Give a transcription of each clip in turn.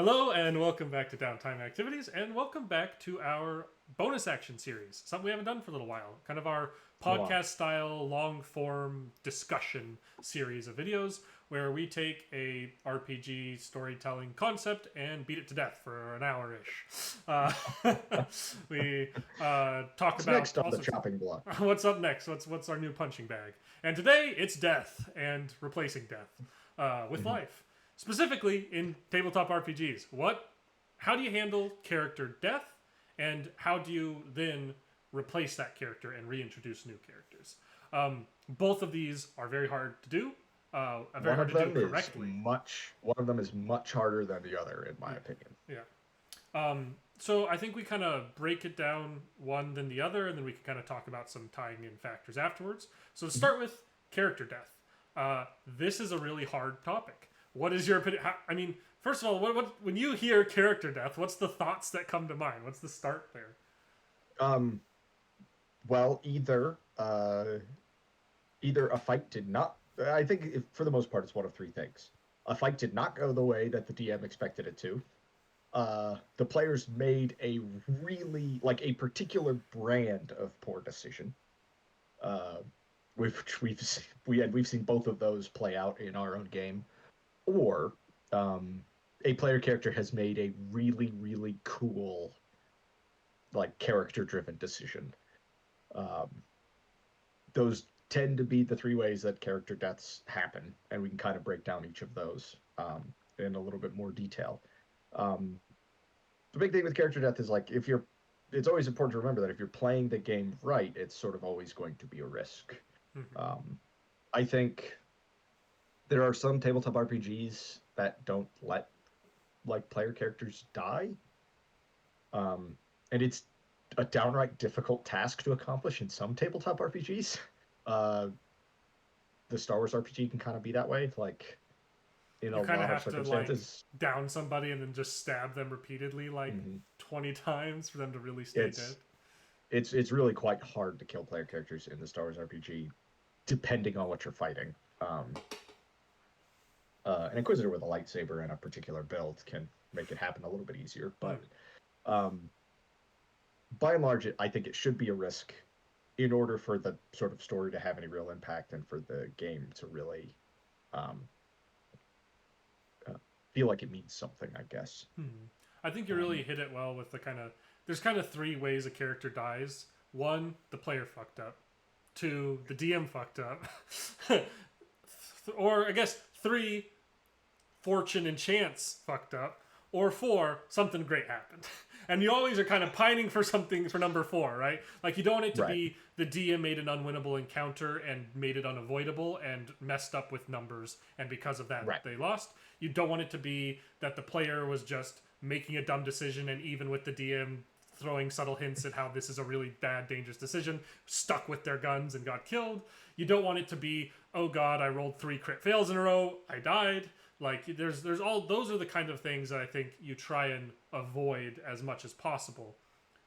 Hello and welcome back to Downtime Activities, and welcome back to our bonus action series. Something we haven't done for a little while. Kind of our It's been a while. podcast style, long form discussion series of videos where we take a RPG storytelling concept and beat it to death for an hour ish. We talk What's about next on all the sorts of chopping block? what's up next. What's our new punching bag? And today it's death and replacing death with Mhm. life. Specifically in tabletop RPGs, how do you handle character death, and how do you then replace that character and reintroduce new characters? Both of these are very hard to do, very One hard of to do them is correctly. much harder than the other, in my Yeah, opinion. yeah. So I think we kind of break it down one than the other, and then we can kind of talk about some tying in factors afterwards. So to Mhm. start with character death, this is a really hard topic. What is your opinion? I mean, first of all, when you hear character death, what's the thoughts that come to mind? What's the start there? Um, well, either a fight did not. I think for the most part, it's one of three things. A fight did not go the way that the DM expected it to. The players made a really like a particular brand of poor decision. Uh, we've seen both of those play out in our own game. Or um, a player character has made a really cool like character driven decision. Um, those tend to be the three ways that character deaths happen, and we can kind of break down each of those in a little bit more detail. Um, the big thing with character death is like if you're it's always important to remember that if you're playing the game right, it's sort of always going to be a risk. Mm-hmm. Um, I think there are some tabletop RPGs that don't let like player characters die. And it's a downright difficult task to accomplish in some tabletop RPGs. Uh, the Star Wars RPG can kind of be that way. Like in You a kind of lot of have to like circumstances, down somebody and then just stab them repeatedly, like mhm, 20 times for them to really stay dead. it's it's really quite hard to kill player characters in the Star Wars RPG, depending on what you're fighting. An Inquisitor with a lightsaber and a particular build can make it happen a little bit easier, Mm. but um, by and large, I think it should be a risk in order for the sort of story to have any real impact and for the game to really um, uh, feel like it means something, I guess. Hmm. I think you really Um, hit it well with the kind of. There's kind of three ways a character dies. One, the player fucked up. Two, the DM fucked up. Or I guess three, fortune and chance fucked up. Or four, something great happened. And you always are kind of pining for something for number four, right? Like you don't want it to right, be the DM made an unwinnable encounter and made it unavoidable and messed up with numbers, and because of that right, they lost. You don't want it to be that the player was just making a dumb decision, and even with the DM throwing subtle hints at how this is a really bad, dangerous decision, stuck with their guns and got killed. You don't want it to be, oh god, I rolled three crit fails in a row, I died. Like there's all those are the kind of things that I think you try and avoid as much as possible.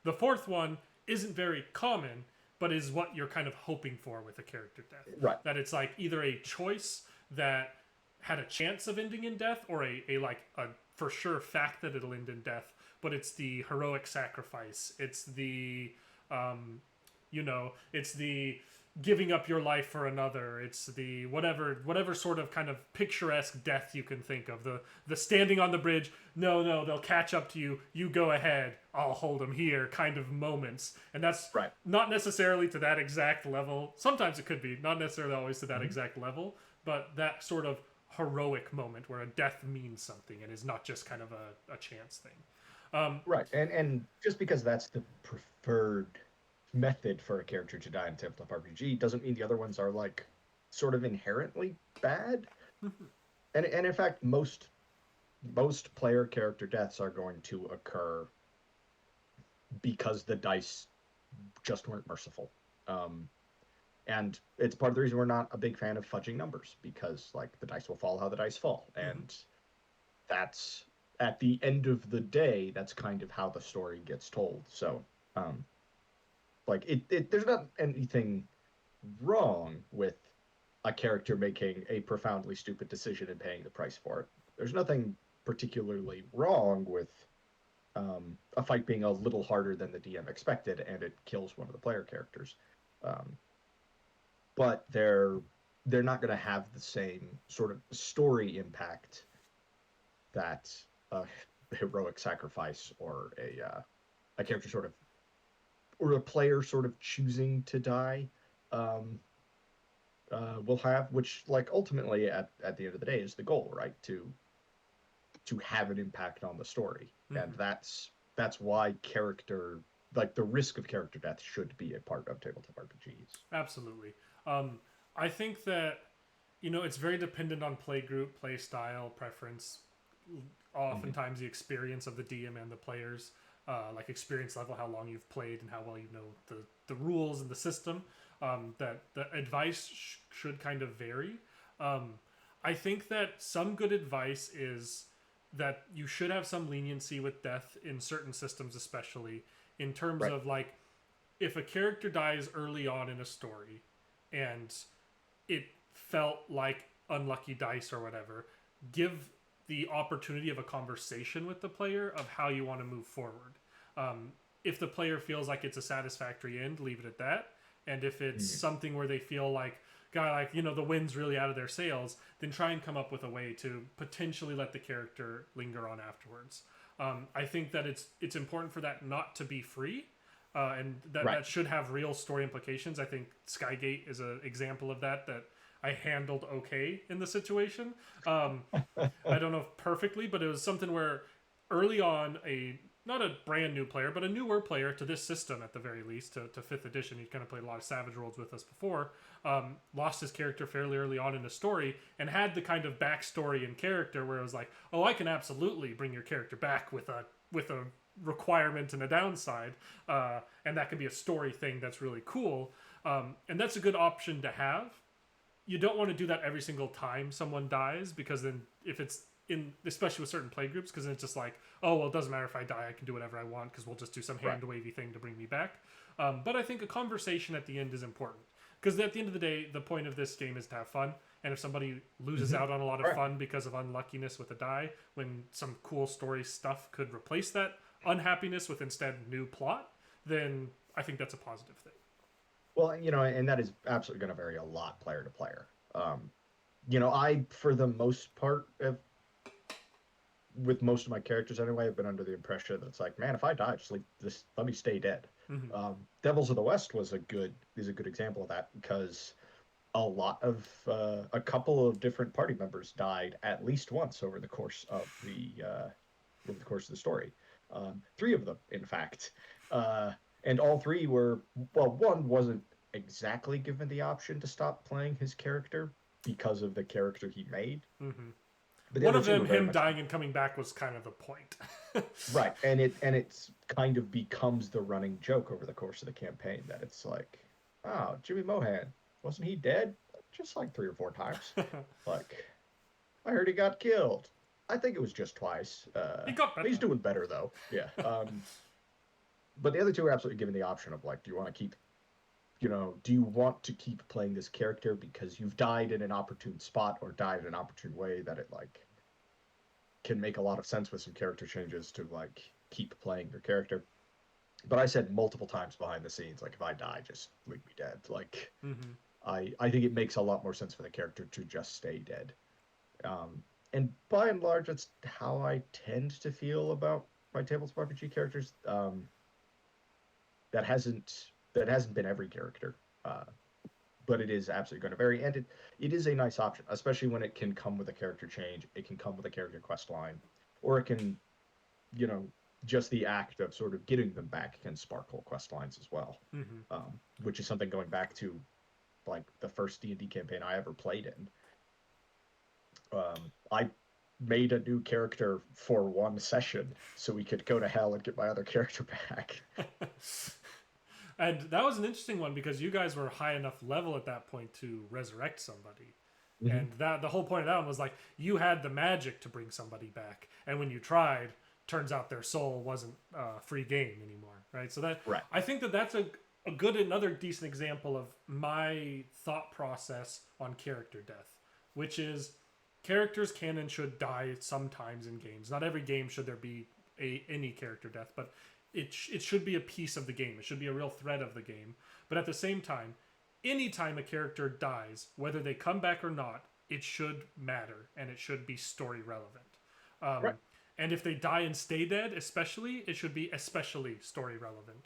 The fourth one isn't very common, but is what you're kind of hoping for with a character death. right. That it's like either a choice that had a chance of ending in death, or a like a for sure fact that it'll end in death, but it's the heroic sacrifice. It's the um, it's the giving up your life for another. It's the whatever sort of kind of picturesque death you can think of. The standing on the bridge, no, they'll catch up to you. You go ahead. I'll hold them here kind of moments. And that's Right. not necessarily to that exact level. Sometimes it could be, not necessarily always to that Mhm. exact level, but that sort of heroic moment where a death means something and is not just kind of a chance thing. Right. And just because that's the preferred method for a character to die in tabletop RPG doesn't mean the other ones are like sort of inherently bad. And in fact, most player character deaths are going to occur because the dice just weren't merciful. Um, and it's part of the reason we're not a big fan of fudging numbers because like the dice will fall how the dice fall, Mm-hmm. and that's at the end of the day, that's kind of how the story gets told. So, um, like there's not anything wrong with a character making a profoundly stupid decision and paying the price for it. There's nothing particularly wrong with a fight being a little harder than the DM expected, and it kills one of the player characters. Um, but they're not going to have the same sort of story impact that a heroic sacrifice or a character sort of or a player sort of choosing to die um, will have, which like ultimately at the end of the day is the goal, right? To have an impact on the story, and Mm-hmm. that's why character like the risk of character death should be a part of tabletop RPGs. Absolutely. Um, I think that it's very dependent on play group, play style, preference. Mm-hmm. Oftentimes, the experience of the DM and the players, like experience level, how long you've played, and how well you know the rules and the system. That the advice should kind of vary. Um, I think that some good advice is that you should have some leniency with death in certain systems, especially in terms Right. of like if a character dies early on in a story and it felt like unlucky dice or whatever, give the opportunity of a conversation with the player of how you want to move forward. Um, if the player feels like it's a satisfactory end, leave it at that. And if it's Mm-hmm. something where they feel like, God, like the wind's really out of their sails, then try and come up with a way to potentially let the character linger on afterwards. I think that it's important for that not to be free, and that Right. that should have real story implications. I think Skygate is an example of that I handled okay in the situation. I don't know if perfectly, but it was something where early on, a not a brand new player, but a newer player to this system at the very least, to fifth edition. He'd kind of played a lot of Savage Worlds with us before. Lost his character fairly early on in the story, and had the kind of backstory and character where it was like, oh, I can absolutely bring your character back with a requirement and a downside, and that can be a story thing that's really cool. And that's a good option to have. You don't want to do that every single time someone dies, because then if it's in, especially with certain play groups, because then it's just like, oh well, it doesn't matter if I die, I can do whatever I want because we'll just do some Right. hand wavy thing to bring me back. But I think a conversation at the end is important, because at the end of the day, the point of this game is to have fun. And if somebody loses Mm-hmm. out on a lot of Right. fun because of unluckiness with a die, when some cool story stuff could replace that unhappiness with instead new plot, then I think that's a positive thing. Well, and that is absolutely going to vary a lot player to player. I, for the most part, with most of my characters anyway, have been under the impression that it's like, man, if I die, just let me stay dead. Mm-hmm. Devils of the West is a good example of that because a couple of different party members died at least once over the course of the story. Three of them, in fact, uh, and all three were well. One wasn't exactly given the option to stop playing his character because of the character he made, Mm-hmm. but the One other of two them, were very him much dying and coming back, was kind of the point. right. And it's kind of becomes the running joke over the course of the campaign that it's like, oh, Jimmy Mohan, wasn't he dead? Just like three or four times. Like, I heard he got killed. I think it was just twice. He got But he's better. doing better though. Yeah. But the other two are absolutely given the option of like, do you want to keep, do you want to keep playing this character because you've died in an opportune spot or died in an opportune way that it like can make a lot of sense with some character changes to like keep playing your character. But I said multiple times behind the scenes, like if I die, just leave me dead. Like Mm-hmm. I think it makes a lot more sense for the character to just stay dead. And by and large, that's how I tend to feel about my tabletop RPG characters. That hasn't been every character, uh, but it is absolutely going to vary, and it is a nice option, especially when it can come with a character change. It can come with a character quest line, or it can, you know, just the act of sort of getting them back can spark whole quest lines as well, Mm-hmm. which is something going back to like the first D&D campaign I ever played in. I made a new character for one session so we could go to hell and get my other character back. And that was an interesting one because you guys were high enough level at that point to resurrect somebody. Mm-hmm. And that the whole point of that one was like you had the magic to bring somebody back, and when you tried, turns out their soul wasn't free game anymore, right? So that Right. I think that that's a good another decent example of my thought process on character death, which is characters can and should die sometimes in games. Not every game should there be any character death, but it should be a piece of the game. It should be a real thread of the game. But at the same time, anytime a character dies, whether they come back or not, it should matter and it should be story relevant. Right. And if they die and stay dead, especially, it should be especially story relevant.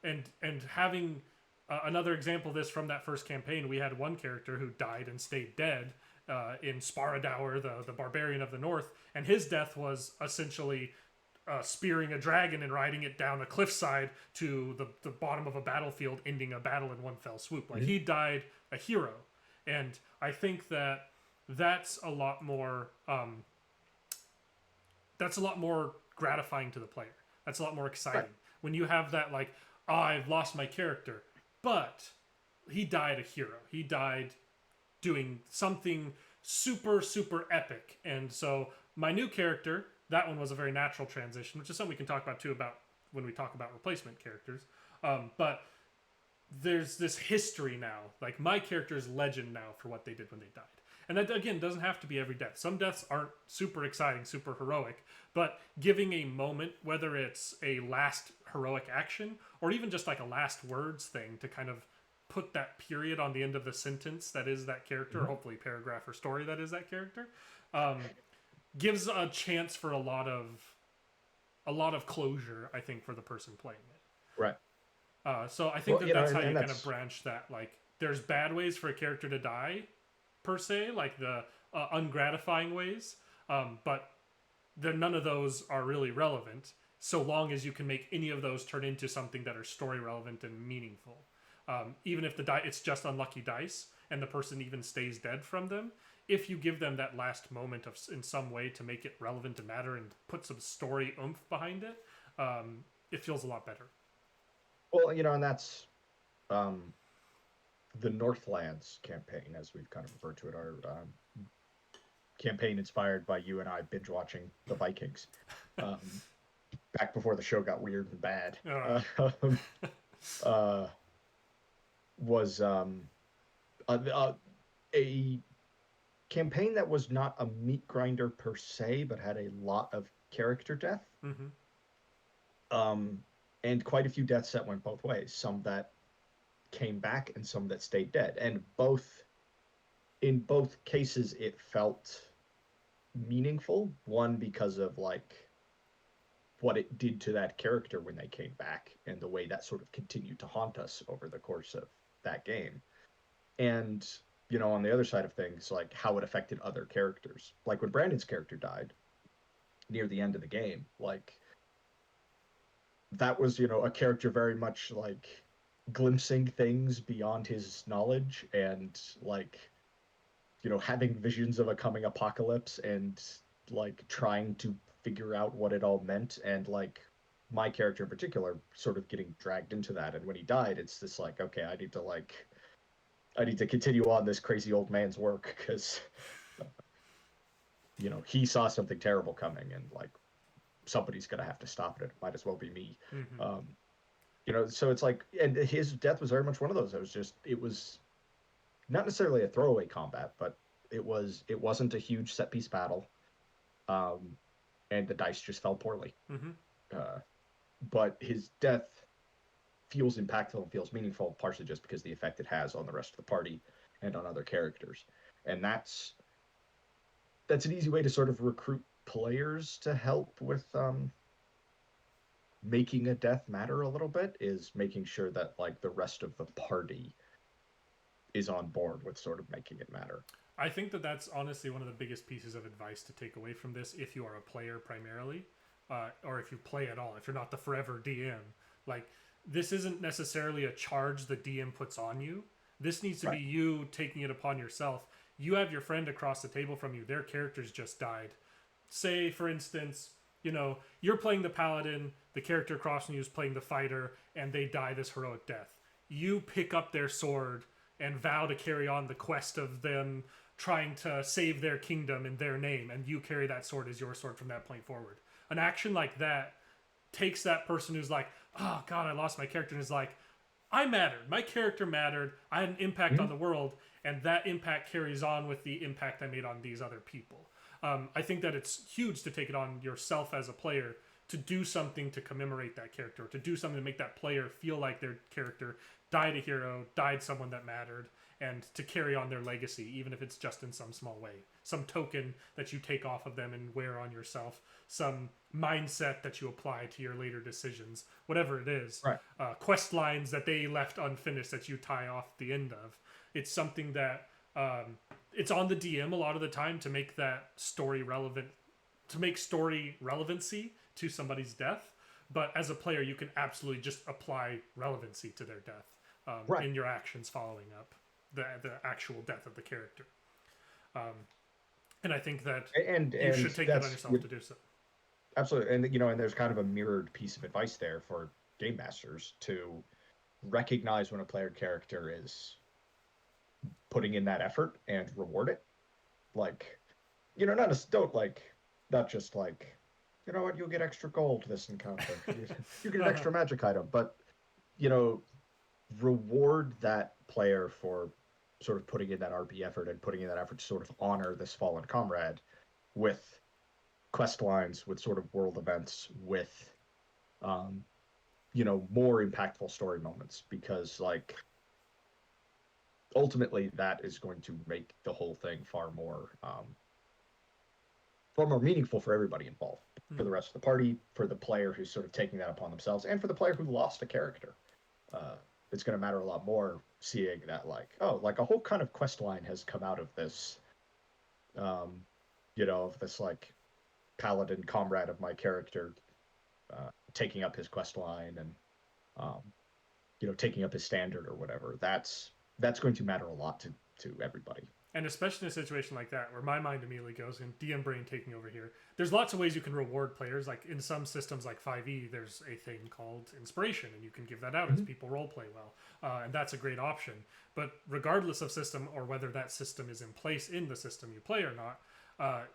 And having another example of this from that first campaign, we had one character who died and stayed dead in Sparadauer, the barbarian of the north, and his death was essentially spearing a dragon and riding it down a cliffside to the bottom of a battlefield, ending a battle in one fell swoop. Like, he died a hero. And I think that that's a lot more gratifying to the player. That's a lot more exciting. Right. When you have that, like, oh, I've lost my character, but he died a hero. He died doing something super, super epic. And so my new character, that one was a very natural transition, which is something we can talk about too, about when we talk about replacement characters. But there's this history now. Like, my character is legend now for what they did when they died. And that, again, doesn't have to be every death. Some deaths aren't super exciting, super heroic, but giving a moment, whether it's a last heroic action or even just like a last words thing to kind of put that period on the end of the sentence that is that character, or hopefully paragraph or story that is that character, gives a chance for a lot of closure, I think, for the person playing it. Right. So I think that's how you kind of branch that. Like, there's bad ways for a character to die, per se, like the ungratifying ways, but none of those are really relevant, so long as you can make any of those turn into something that are story relevant and meaningful. Even if it's just unlucky dice and the person even stays dead from them, if you give them that last moment in some way to make it relevant and matter and put some story oomph behind it, it feels a lot better. Well, and that's the Northlands campaign, as we've kind of referred to it, our campaign inspired by you and I binge watching the Vikings back before the show got weird and bad. Was a campaign that was not a meat grinder per se, but had a lot of character death. And quite a few deaths that went both ways. Some that came back and some that stayed dead. And in both cases, it felt meaningful. One, because of like what it did to that character when they came back and the way that sort of continued to haunt us over the course of that game. And, on the other side of things, like how it affected other characters. Like when Brandon's character died near the end of the game, like that was, a character very much like glimpsing things beyond his knowledge and like, having visions of a coming apocalypse and like trying to figure out what it all meant. And like my character in particular sort of getting dragged into that. And when he died, it's this like, okay, I need to continue on this crazy old man's work because, he saw something terrible coming and like somebody's going to have to stop it. It might as well be me. So it's like, and his death was very much one of those. It was not necessarily a throwaway combat, but it wasn't a huge set piece battle. And the dice just fell poorly. But his death feels impactful and feels meaningful, partially just because the effect it has on the rest of the party and on other characters. And that's an easy way to sort of recruit players to help with making a death matter a little bit, is making sure that like the rest of the party is on board with sort of making it matter. I think that's honestly one of the biggest pieces of advice to take away from this if you are a player primarily, or if you play at all, if you're not the forever DM. Like, this isn't necessarily a charge the DM puts on you. This needs to be you taking it upon yourself. You have your friend across the table from you. Their characters just died. Say, for instance, you're playing the paladin, the character across from you is playing the fighter, and they die this heroic death. You pick up their sword and vow to carry on the quest of them trying to save their kingdom in their name, and you carry that sword as your sword from that point forward. An action like that takes that person who's like, oh god, I lost my character, and is like, I mattered. My character mattered. I had an impact on Mhm. the world, and that impact carries on with the impact I made on these other people. I think that it's huge to take it on yourself as a player to do something to commemorate that character, to do something to make that player feel like their character died a hero, died someone that mattered, and to carry on their legacy, even if it's just in some small way. Some token that you take off of them and wear on yourself, some mindset that you apply to your later decisions, whatever it is. Right. Quest lines that they left unfinished that you tie off the end of. It's something that it's on the DM a lot of the time to make that story relevant, to make story relevancy to somebody's death. But as a player, you can absolutely just apply relevancy to their death Right. in your actions following up the actual death of the character. Um, and I think that you And should take that on that's yourself to do so. absolutely, and you know, and there's kind of a mirrored piece of advice there for game masters to recognize when a player character is putting in that effort and reward it. Like, you know, don't like, not just like, you know what, you'll get extra gold this encounter. You get an Uh-huh. extra magic item, but you know, reward that player for sort of putting in that RP effort and putting in that effort to sort of honor this fallen comrade with quest lines, with sort of world events, with um, you know, more impactful story moments, because like ultimately that is going to make the whole thing far more meaningful for everybody involved, for the Mhm. rest of the party, for the player who's sort of taking that upon themselves, and for the player who lost a character. uh, it's going to matter a lot more seeing that, like, oh, like a whole kind of quest line has come out of this, um, you know, of this like paladin comrade of my character taking up his quest line and um, you know, taking up his standard or whatever. That's going to matter a lot to everybody. And especially in a situation like that, where my mind immediately goes, and DM brain taking over here, there's lots of ways you can reward players. Like in some systems like 5e, there's a thing called inspiration, and you can give that out as Mm-hmm. people roleplay well. And that's a great option. But regardless of system or whether that system is in place in the system you play or not,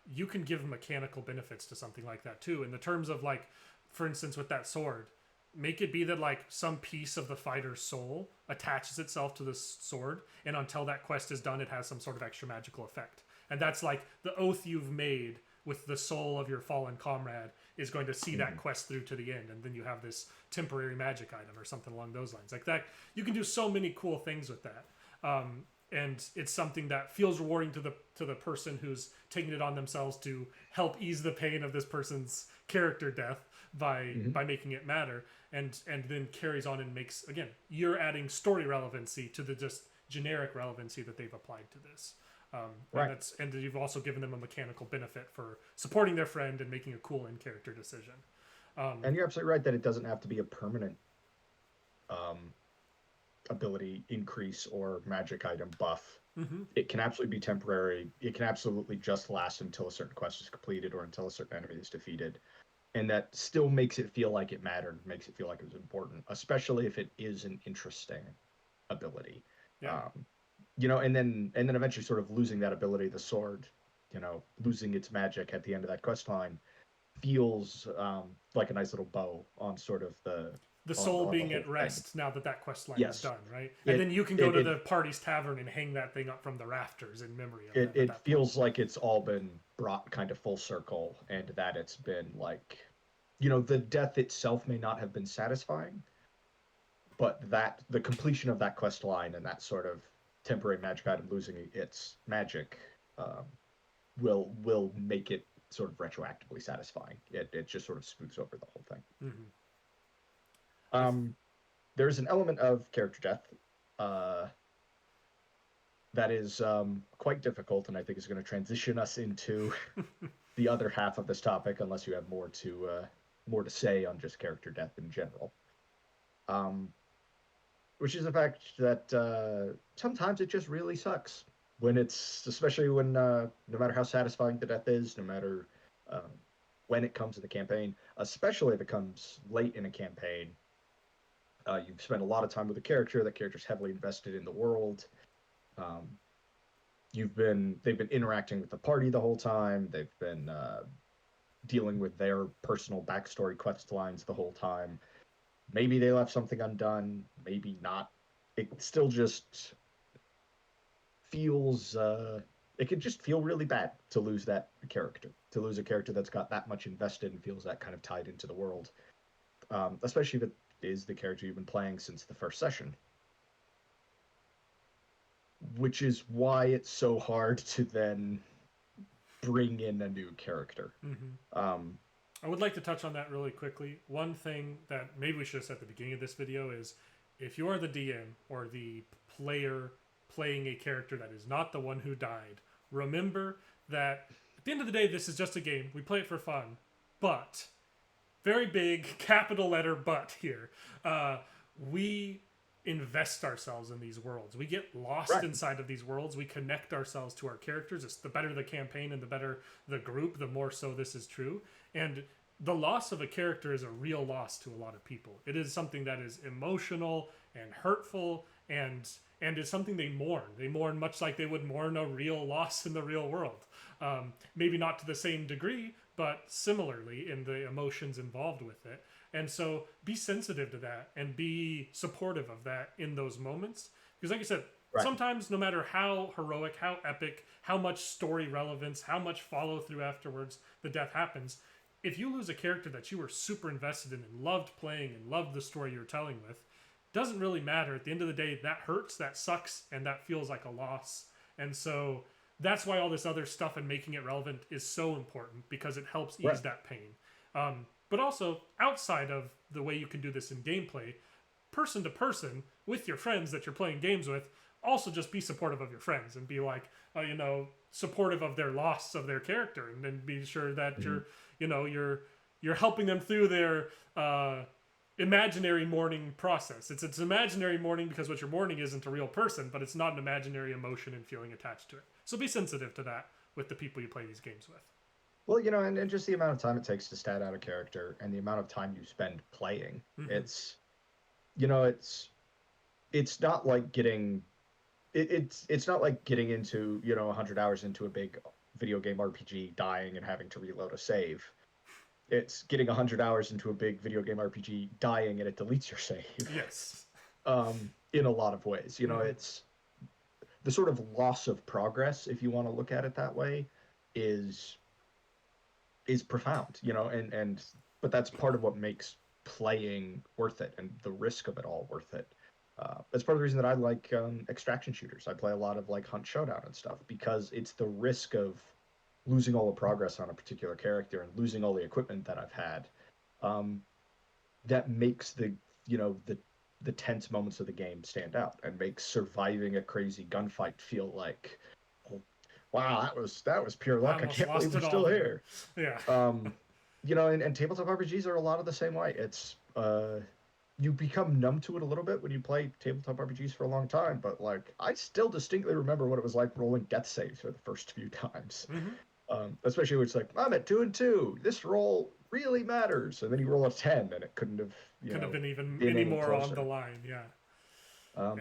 you can give mechanical benefits to something like that too. In the terms of, like, for instance, with that sword, make it be that like some piece of the fighter's soul attaches itself to the sword, and until that quest is done, it has some sort of extra magical effect. And that's like the oath you've made with the soul of your fallen comrade is going to see that Mm-hmm. quest through to the end, and then you have this temporary magic item or something along those lines. Like that, you can do so many cool things with that. And it's something that feels rewarding to the person who's taking it on themselves to help ease the pain of this person's character death Mm-hmm. by making it matter, and then carries on and makes, again, you're adding story relevancy to the just generic relevancy that they've applied to this. Right. And you've also given them a mechanical benefit for supporting their friend and making a cool in character decision. And you're absolutely right that it doesn't have to be a permanent um, ability increase or magic item buff. Mm-hmm. It can absolutely be temporary. It can absolutely just last until a certain quest is completed or until a certain enemy is defeated. And that still makes it feel like it mattered, makes it feel like it was important, especially if it is an interesting ability. Yeah. Um, you know, and then eventually sort of losing that ability, the sword, you know, losing its magic at the end of that quest line feels like a nice little bow on sort of The soul on the being whole at thing. rest now that that quest line is Yes, done, right? And then it you can go it to it the party's tavern and hang that thing up from the rafters in memory of it, them at it that point. feels like it's all been brought kind of full circle, and that it's been like, you know, the death itself may not have been satisfying, but that the completion of that quest line and that sort of temporary magic item losing its magic um, will make it sort of retroactively satisfying. It just sort of smooths over the whole thing. Mm-hmm. I Um, there's an element of character death uh, that is quite difficult, and I think is going to transition us into the other half of this topic, unless you have more to say on just character death in general. Um, which is the fact that sometimes it just really sucks when it's, especially when no matter how satisfying the death is, no matter um, when it comes in the campaign, especially if it comes late in a campaign. You've spent a lot of time with the character. That character's heavily invested in the world. Um, they've been interacting with the party the whole time. They've been dealing with their personal backstory quest lines the whole time. Maybe they left something undone, maybe not. it still just feels it could just feel really bad to lose that character, to lose a character that's got that much invested and feels that kind of tied into the world, especially if it is the character you've been playing since the first session, which is why it's so hard to then bring in a new character. Mm-hmm. Um, I would like to touch on that really quickly. One thing that maybe we should have said at the beginning of this video is if you are the DM or the player playing a character that is not the one who died, remember that at the end of the day, this is just a game. We play it for fun. But, very big capital letter but here, we invest ourselves in these worlds. We get lost right. inside of these worlds. We connect ourselves to our characters. It's the better the campaign and the better the group, the more so this is true. And the loss of a character is a real loss to a lot of people. It is something that is emotional and hurtful and is something they mourn. They mourn much like they would mourn a real loss in the real world. Maybe not to the same degree, but similarly in the emotions involved with it. And so be sensitive to that and be supportive of that in those moments. Because, like I said, Right. sometimes no matter how heroic, how epic, how much story relevance, how much follow through afterwards the death happens, if you lose a character that you were super invested in and loved playing and loved the story you're telling with, doesn't really matter. At the end of the day, that hurts, that sucks, and that feels like a loss. And so that's why all this other stuff and making it relevant is so important because it helps ease Right. that pain. But also, outside of the way you can do this in gameplay, person to person with your friends that you're playing games with, also just be supportive of your friends and be like, supportive of their loss of their character, and then be sure that you're helping them through their imaginary mourning process. It's imaginary mourning because what you're mourning isn't a real person, but it's not an imaginary emotion and feeling attached to it. So be sensitive to that with the people you play these games with. Well, and just the amount of time it takes to stat out a character and the amount of time you spend playing. Mm-hmm. It's you know, it's not like it's not like getting into, 100 hours into a big video game RPG, dying and having to reload a save. It's getting 100 hours into a big video game RPG, dying and it deletes your save. Yes. In a lot of ways, Mm-hmm. it's the sort of loss of progress, if you want to look at it that way, is is profound, and but that's part of what makes playing worth it and the risk of it all worth it. That's part of the reason that I like extraction shooters. I play a lot of like Hunt Showdown and stuff because it's the risk of losing all the progress on a particular character and losing all the equipment that I've had, um, that makes the tense moments of the game stand out and makes surviving a crazy gunfight feel like, oh, wow, that was pure I luck. I almost can't believe lost we're it all still here. here. Yeah. um and tabletop RPGs are a lot of the same way. It's you become numb to it a little bit when you play tabletop RPGs for a long time, but like I still distinctly remember what it was like rolling death saves for the first few times. Mm-hmm. Especially when it's like, I'm at 2 and 2, this roll really matters, and then you roll a 10 and it couldn't have Could have been even been any any more on the closer. line. Yeah. Yeah. um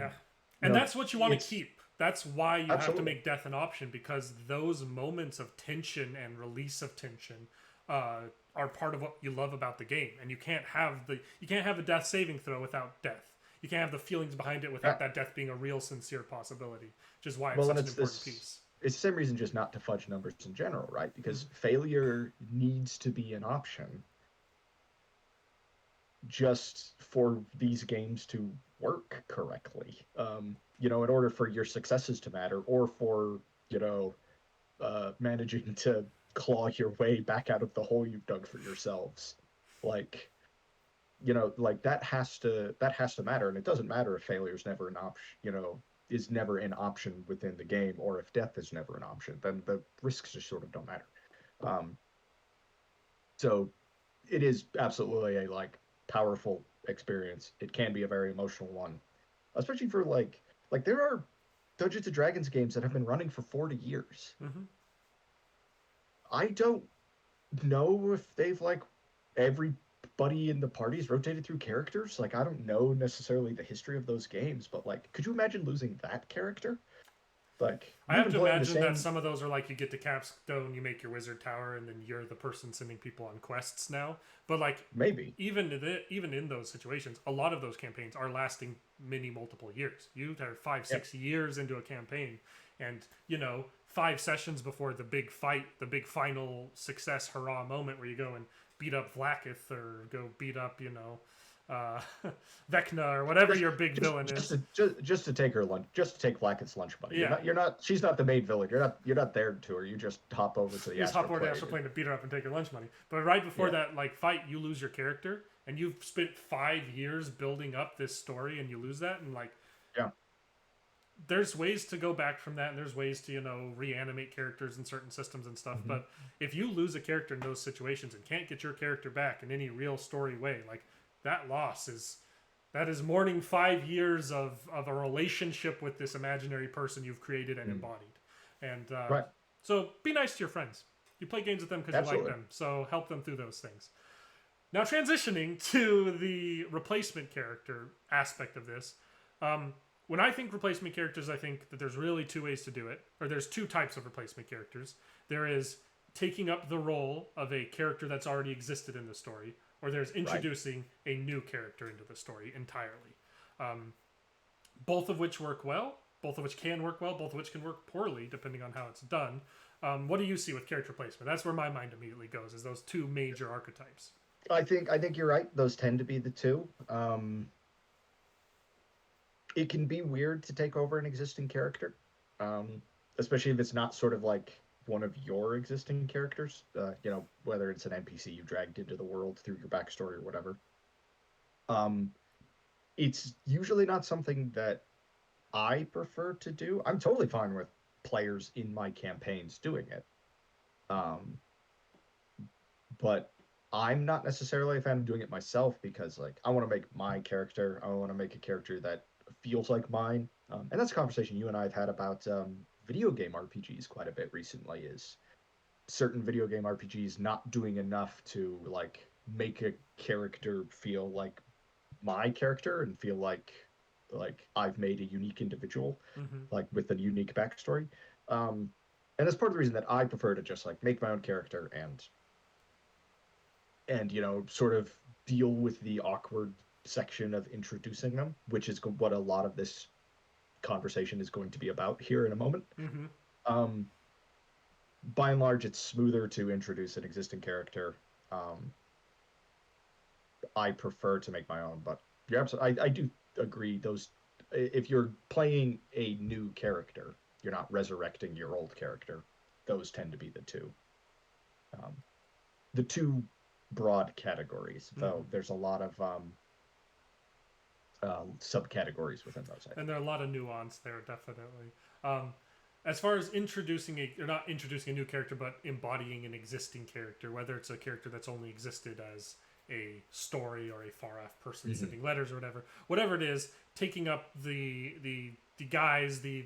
And that's what you want to it's keep. That's why you have to absolutely make death an option because those moments of tension and release of tension uh, are part of what you love about the game. And you can't have a death saving throw without death. You can't have the feelings behind it without right. that death being a real, sincere possibility, which is why it's Well, and such an important piece. it's the same reason just not to fudge numbers in general, right? Mm-hmm. Because failure needs to be an option just for these games to work correctly. In order for your successes to matter, or for managing to claw your way back out of the hole you've dug for yourselves. Like, like that has to matter, and it doesn't matter if failure is never an option. Is never an option within the game, or if death is never an option. Then the risks just sort of don't matter. Um, so it is absolutely a like powerful experience. It can be a very emotional one, especially for like there are Dungeons and Dragons games that have been running for 40 years. Mm-hmm. I don't know if they've like everybody in the party's rotated through characters. Like I don't know necessarily the history of those games, but like could you imagine losing that character? Like I you've have been to playing the imagine that same. some of those are like you get to Capstone, you make your wizard tower, and then you're the person sending people on quests now. But like Maybe. even in those situations, a lot of those campaigns are lasting many multiple years. You are five, Yep. 6 years into a campaign, and 5 sessions before the big fight, the big final success hurrah moment where you go and beat up Vlaakith or go beat up uh, Vecna or whatever Just your big just villain just is. to just to take her lunch, just to take Flackett's lunch money. Yeah, You're not she's not the main villain. You're not there to her. You just hop over to the you just hop astral over to plane. Astral Plane to beat her up and take her lunch money. But right before Yeah. that like fight, you lose your character, and you've spent 5 years building up this story, and you lose that, and like Yeah. there's ways to go back from that, and there's ways to reanimate characters in certain systems and stuff. Hmm. But if you lose a character in those situations and can't get your character back in any real story way, like that loss is that is mourning 5 years of a relationship with this imaginary person you've created and Mm. embodied. And Right. so be nice to your friends. You play games with them because you like Absolutely. them, so help them through those things. Now transitioning to the replacement character aspect of this, um, when I think replacement characters, I think that there's really two ways to do it, or there's two types of replacement characters. There is taking up the role of a character that's already existed in the story, or there's Right. introducing a new character into the story entirely. Um, both of which work well, both of which can work well, both of which can work poorly depending on how it's done. What do you see with character placement? That's where my mind immediately goes, is those two major archetypes. I think you're right. Those tend to be the two. It can be weird to take over an existing character, um, especially if it's not sort of like one of your existing characters. Whether it's an NPC you dragged into the world through your backstory or whatever. Um, it's usually not something that I prefer to do. I'm totally fine with players in my campaigns doing it. Um, but I'm not necessarily a fan of doing it myself because like I want to make my character. I want to make a character that feels like mine. And that's a conversation you and I have had about video game RPGs quite a bit recently. Is certain video game RPGs not doing enough to like make a character feel like my character and feel like I've made a unique individual, Mm-hmm. like with a unique backstory. Um, and that's part of the reason that I prefer to just like make my own character and sort of deal with the awkward section of introducing them, which is what a lot of this conversation is going to be about here in a moment. Mm-hmm. Um, by and large, it's smoother to introduce an existing character. Um, I prefer to make my own, but you're absolutely. I do agree. Those, if you're playing a new character, you're not resurrecting your old character. Those tend to be um, the two broad categories. Mm-hmm. Though there's a lot of subcategories within those. I And think. there are a lot of nuance there, definitely. Um, as far as introducing or not introducing a new character, but embodying an existing character, whether it's a character that's only existed as a story or a far off person Mm-hmm. sending letters or whatever it is, taking up the guise, the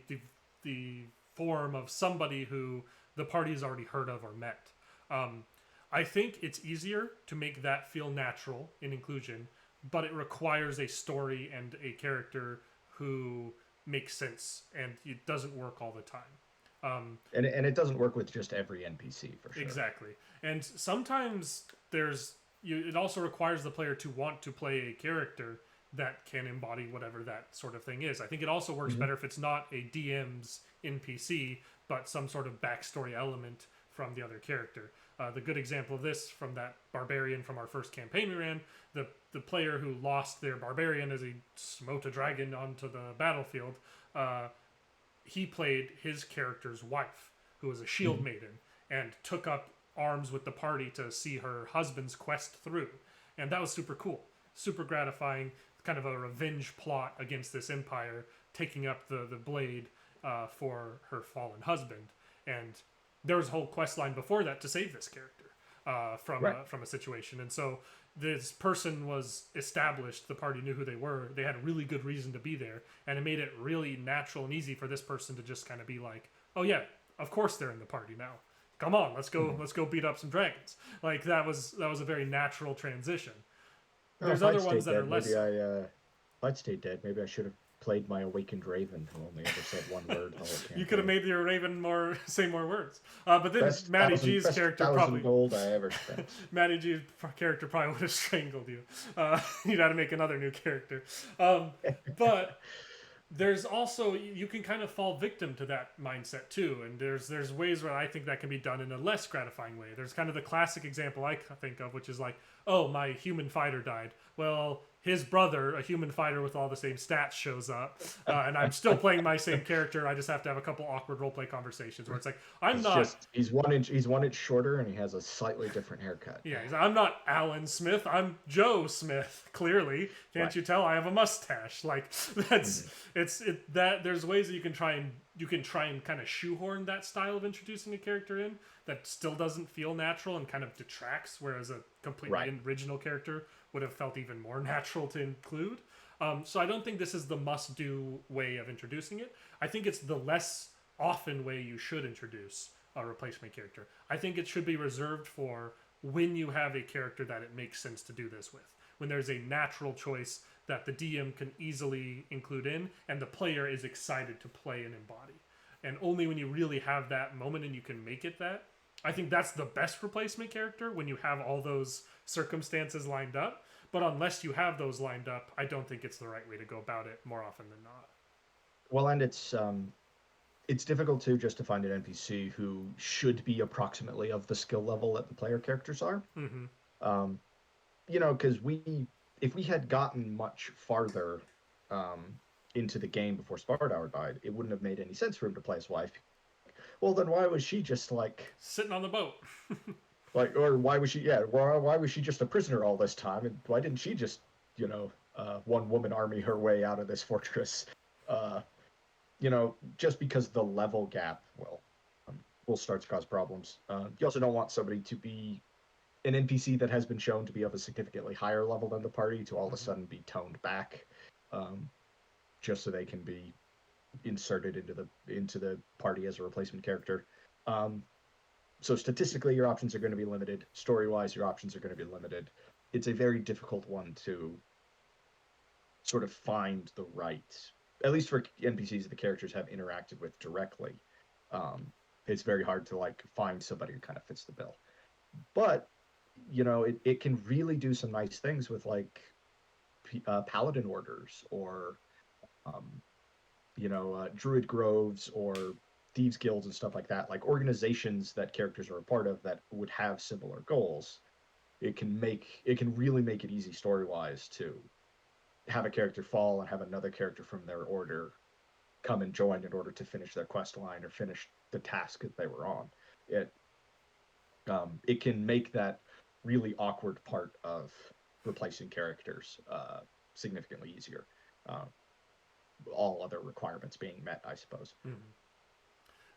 form of somebody who the party has already heard of or met. Um, I think it's easier to make that feel natural in inclusion, but it requires a story and a character who makes sense, and it doesn't work all the time. And it doesn't work with just every NPC for sure. Exactly, and sometimes it also requires the player to want to play a character that can embody whatever that sort of thing is. I think it also works Mm-hmm. better if it's not a DM's NPC, but some sort of backstory element from the other character. The good example of this from that barbarian from our first campaign we ran, the player who lost their barbarian as he smote a dragon onto the battlefield, uh, he played his character's wife, who was a shield Mm-hmm. maiden, and took up arms with the party to see her husband's quest through. And that was super cool, super gratifying, kind of a revenge plot against this empire, taking up the blade for her fallen husband. And there was a whole quest line before that to save this character Right. from a situation. And so this person was established. The party knew who they were. They had a really good reason to be there, and it made it really natural and easy for this person to just kind of be like, "Oh yeah, of course they're in the party now. Come on, Mm-hmm. let's go beat up some dragons." Like that was a very natural transition. Oh, There's if I'd other ones stayed that are dead, less maybe so. if I'd stayed dead, maybe I should have played my awakened raven who only ever said one word. the whole You could have campaign. made your Raven more say more words. But then Best Matty thousand, G's best character thousand probably gold I ever spent. Matty G's character probably would have strangled you. You'd have to make another new character. But there's also you can kind of fall victim to that mindset too, and there's ways where I think that can be done in a less gratifying way. There's kind of the classic example I think of, which is like, oh, my human fighter died. Well, his brother, a human fighter with all the same stats, shows up, and I'm still playing my same character. I just have to have a couple awkward roleplay conversations where it's like, I'm not. He's 1 inch shorter and he has a slightly different haircut. Yeah, I'm not Alan Smith. I'm Joe Smith. Clearly, can't Right. you tell? I have a mustache. Like that's Mm-hmm. it. That there's ways that you can try and kind of shoehorn that style of introducing a character in that still doesn't feel natural and kind of detracts. Whereas a completely Right. original character would have felt even more natural to include. So I don't think this is the must-do way of introducing it. I think it's the less often way you should introduce a replacement character. I think it should be reserved for when you have a character that it makes sense to do this with. When there's a natural choice that the DM can easily include in and the player is excited to play and embody. And only when you really have that moment and you can make it that, I think that's the best replacement character when you have all those circumstances lined up. But unless you have those lined up, I don't think it's the right way to go about it more often than not. Well, and it's difficult too just to find an NPC who should be approximately of the skill level that the player characters are. Mm-hmm. Um, because if we had gotten much farther into the game before Spardour died, it wouldn't have made any sense for him to play his wife. Well, then why was she just Sitting on the boat? or why was she? Yeah, why was she just a prisoner all this time? And why didn't she just, one woman army her way out of this fortress? Just because the level gap will start to cause problems. You also don't want somebody to be an NPC that has been shown to be of a significantly higher level than the party to all of a sudden be toned back, just so they can be inserted into the party as a replacement character. So statistically, your options are going to be limited. Story-wise, your options are going to be limited. It's a very difficult one to sort of find the right, at least for NPCs that the characters have interacted with directly. It's very hard to find somebody who kind of fits the bill. But it can really do some nice things with paladin orders or druid groves or thieves guilds and stuff like that, like organizations that characters are a part of that would have similar goals. It can really make it easy story-wise to have a character fall and have another character from their order come and join in order to finish their quest line or finish the task that they were on. It can make that really awkward part of replacing characters significantly easier. All other requirements being met, I suppose. Mm-hmm.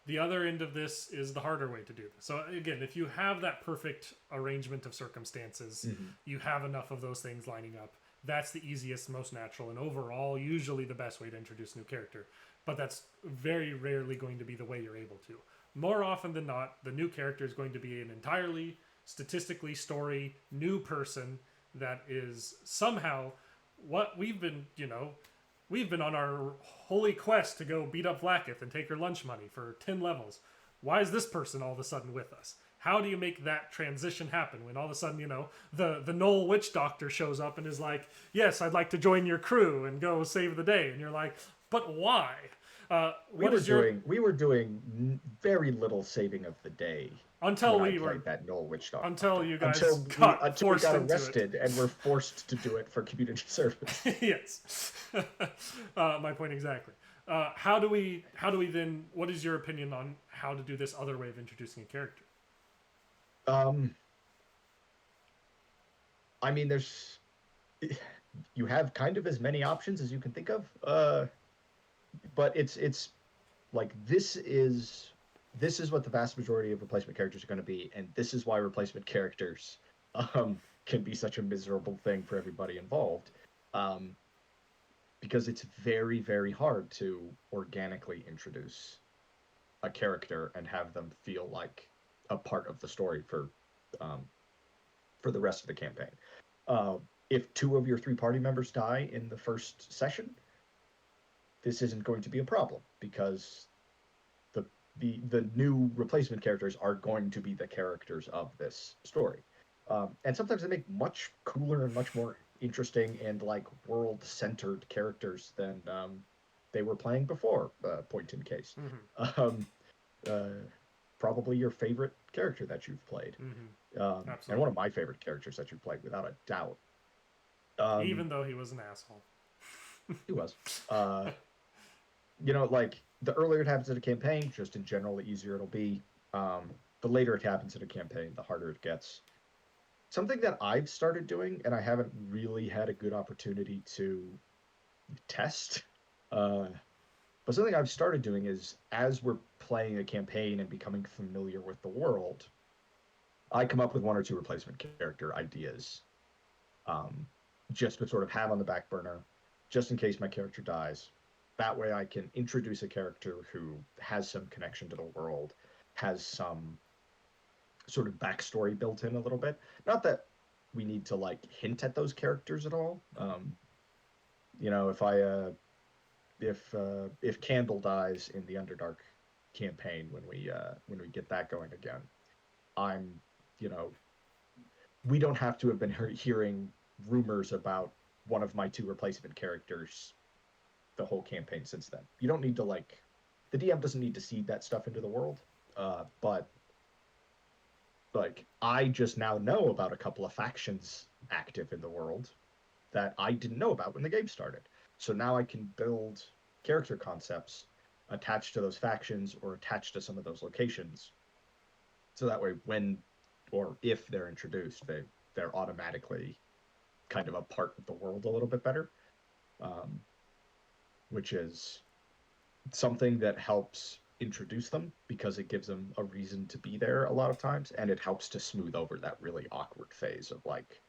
The other end of this is the harder way to do this. So again, if you have that perfect arrangement of circumstances, you have enough of those things lining up. That's the easiest, most natural, and overall usually the best way to introduce a new character. But that's very rarely going to be the way you're able to. More often than not, the new character is going to be an entirely statistically story new person that is somehow what we've been on our holy quest to go beat up Vlaakith and take her lunch money for 10 levels. Why is this person all of a sudden with us? How do you make that transition happen when all of a sudden, the Knoll Witch Doctor shows up and is like, yes, I'd like to join your crew and go save the day. And you're like, but why? We were doing very little saving of the day until when we I were played that Knoll Witch Doctor. until you guys until we got into arrested and were forced to do it for community service. Yes, my point exactly. How do we then? What is your opinion on how to do this other way of introducing a character? I mean, you have kind of as many options as you can think of. But it's like this is what the vast majority of replacement characters are going to be, and this is why replacement characters can be such a miserable thing for everybody involved, because it's very, very hard to organically introduce a character and have them feel like a part of the story for the rest of the campaign. If 2 of your 3 party members die in the first session, this isn't going to be a problem because the new replacement characters are going to be the characters of this story. And sometimes they make much cooler and much more interesting and like world centered characters than they were playing before. Point in case, Hmm. um, uh, probably your favorite character that you've played, Hmm. and one Absolutely. of my favorite characters that you've played, without a doubt. Um, Even though he was an asshole. he was. Uh, like the earlier it happens in a campaign, just in general, the easier it'll be. The later it happens in a campaign, the harder it gets. Something that I've started doing, and I haven't really had a good opportunity to test, uh, but something I've started doing is as we're playing a campaign and becoming familiar with the world, I come up with one or two replacement character ideas, um, just to sort of have on the back burner, just in case my character dies. That way, I can introduce a character who has some connection to the world, has some sort of backstory built in a little bit. Not that we need to like hint at those characters at all. If I if Candle dies in the Underdark campaign when we get that going again, I'm you know we don't have to have been hearing rumors about one of my two replacement characters the whole campaign since then. You don't need to like the DM doesn't need to seed that stuff into the world. But like I just now know about a couple of factions active in the world that I didn't know about when the game started. So now I can build character concepts attached to those factions or attached to some of those locations. So that way when or if they're introduced, they're automatically kind of a part of the world a little bit better. Um, which is something that helps introduce them because it gives them a reason to be there a lot of times, and it helps to smooth over that really awkward phase of like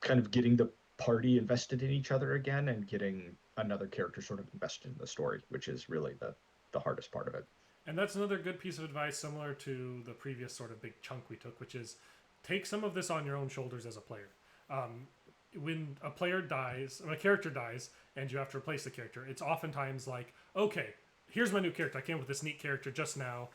kind of getting the party invested in each other again and getting another character sort of invested in the story, which is really the hardest part of it. And that's another good piece of advice, similar to the previous sort of big chunk we took, which is take some of this on your own shoulders as a player. Um, when a player dies, when a character dies, and you have to replace the character, it's oftentimes like, okay, here's my new character. I came up with this neat character just now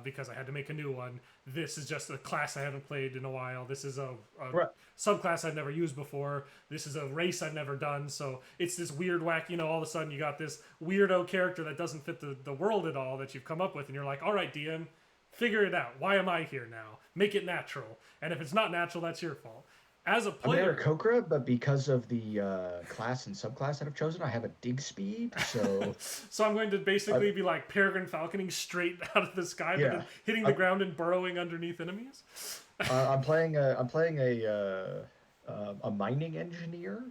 because I had to make a new one. This is just a class I haven't played in a while. This is a Right. subclass I've never used before. This is a race I've never done. So it's this weird whack, all of a sudden you got this weirdo character that doesn't fit the world at all that you've come up with. And you're like, all right, DM, figure it out. Why am I here now? Make it natural. And if it's not natural, that's your fault. As a I'm an player, Aarakocra, but because of the class and subclass that I've chosen, I have a dig speed. So so I'm going to I, basically be like peregrine falconing straight out of the sky, but then yeah, hitting the I'm, ground and burrowing underneath enemies I'm playing a mining engineer.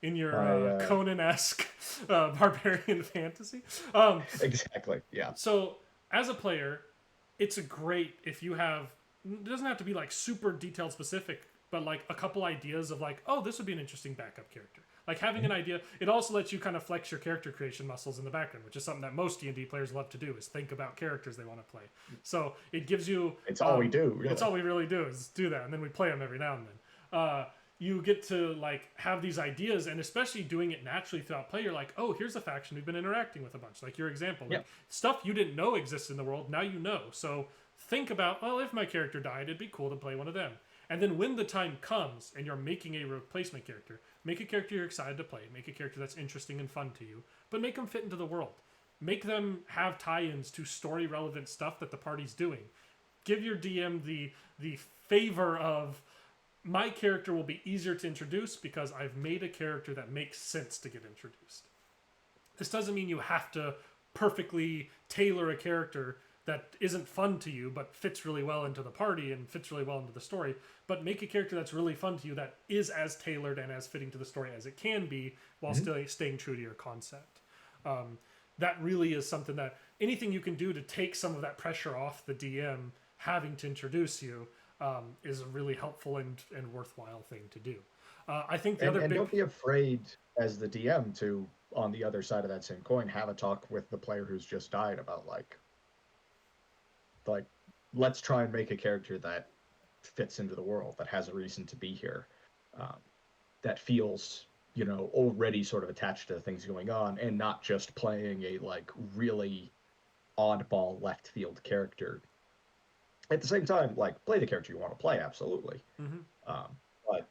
in your My Conan-esque barbarian fantasy. Um, exactly, yeah. so as a player, it's a great if you have. It doesn't have to be like super detailed specific, but like a couple ideas of like, oh, this would be an interesting backup character. Like having an Mhm. idea, it also lets you kind of flex your character creation muscles in the background, which is something that most D&D players love to do, is think about characters they want to play. So it gives you, It's all we do, it's really. all we really do is do that, and then we play them every now and then. You get to like have these ideas, and especially doing it naturally throughout play, you're like, oh, here's a faction we've been interacting with a bunch. Like your example, Yeah. like stuff you didn't know exists in the world, now you know. So think about, well, if my character died, it'd be cool to play one of them. And then when the time comes and you're making a replacement character, make a character you're excited to play, make a character that's interesting and fun to you, but make them fit into the world. Make them have tie-ins to story relevant stuff that the party's doing. Give your DM the favor of my character will be easier to introduce because I've made a character that makes sense to get introduced. This doesn't mean you have to perfectly tailor a character that isn't fun to you but fits really well into the party and fits really well into the story, but make a character that's really fun to you that is as tailored and as fitting to the story as it can be while Mhm. still staying true to your concept. That really is something that anything you can do to take some of that pressure off the DM having to introduce you is a really helpful and worthwhile thing to do. I think the other And big don't be afraid as the DM to, on the other side of that same coin, have a talk with the player who's just died about like let's try and make a character that fits into the world, that has a reason to be here, um, that feels already sort of attached to the things going on, and not just playing a like really oddball left field character. At the same time, like play the character you want to play, absolutely. Mm-hmm. But